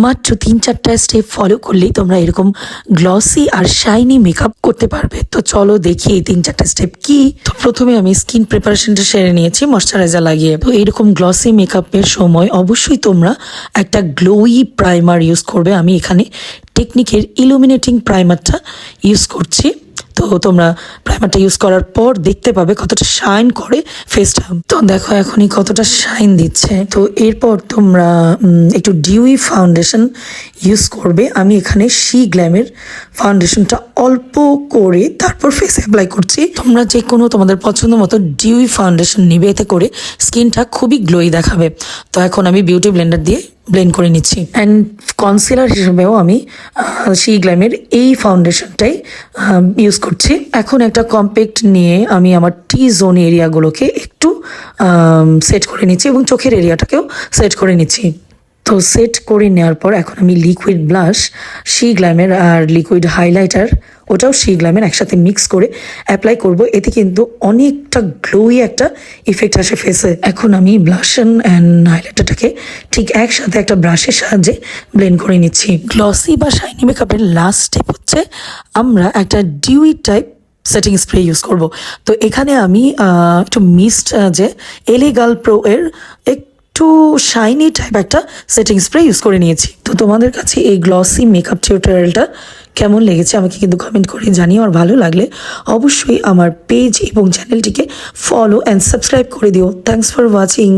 মাত্র 3-4টা step follow করলেই তোমরা এরকম গ্লসি আর শাইনি মেকআপ করতে পারবে। তো চলো দেখি এই 3-4টা স্টেপ কি। তো প্রথমে আমি স্কিন প্রিপারেশনটা সেরে নিয়েছি ময়শ্চারাইজার লাগিয়ে। তো এরকম গ্লসি মেকআপের সময় অবশ্যই তোমরা একটা গ্লোই প্রাইমার ইউজ করবে। আমি এখানে টেকনিকের ইলুমিনেটিং প্রাইমারটা ইউজ করছি। তো তোমরা প্রাইমারটা ইউজ করার পর দেখতে পাবে কতটা শাইন করে ফেসটা। তো দেখো এখনই কতটা শাইন দিচ্ছে। তো এরপর তোমরা একটু ডিউই ফাউন্ডেশন ইউজ করবে। আমি এখানে শি গ্ল্যামের ফাউন্ডেশনটা অল্প করে তারপর ফেসে অ্যাপ্লাই করছি। তোমরা যে কোনো তোমাদের পছন্দ মতো ডিউই ফাউন্ডেশন নিবে, এতে করে স্কিনটা খুবই গ্লোই দেখাবে। তো এখন আমি বিউটি ব্লেন্ডার দিয়ে ব্লেন্ড করে নিচ্ছি। অ্যান্ড কনসিলার হিসেবেও আমি শি গ্ল্যামের এই ফাউন্ডেশনটাই ইউজ করছি। এখন একটা কম্প্যাক্ট নিয়ে আমি আমার টি জোন এরিয়াগুলোকে একটু সেট করে নিচ্ছি এবং চোখের এরিয়াটাকেও সেট করে নিচ্ছি। তো সেট করে নেওয়ার পর এখন আমি লিকুইড ব্লাশ, শি গ্ল্যামের আর লিকুইড হাইলাইটার, ওটাও শি গ্ল্যামের একসাথে মিক্স করে অ্যাপ্লাই করব। এতে কিন্তু অনেকটা গ্লোই একটা ইফেক্ট আসে ফেসে। এখন আমি ব্লাশ অ্যান্ড হাইলাইটারটাকে ঠিক একসাথে একটা ব্রাশের সাহায্যে ব্লেন্ড করে নিচ্ছি। গ্লসি বা শাইনি মেকআপের লাস্ট স্টেপ হচ্ছে আমরা একটা dewy type setting spray use করব। তো এখানে আমি একটু মিস্ট যে এলিগাল প্রো এর একটু শাইনি টাইপ একটা সেটিং স্প্রে ইউজ করে নিয়েছি। তো তোমাদের কাছে এই গ্লসি মেকআপ টিউটোরিয়ালটা কেমন লেগেছে আমাকে কিন্তু কমেন্ট করে জানিও। আর ভালো লাগলে অবশ্যই আমার পেজ এবং চ্যানেলটিকে ফলো অ্যান্ড সাবস্ক্রাইব করে দিও। Thanks for watching.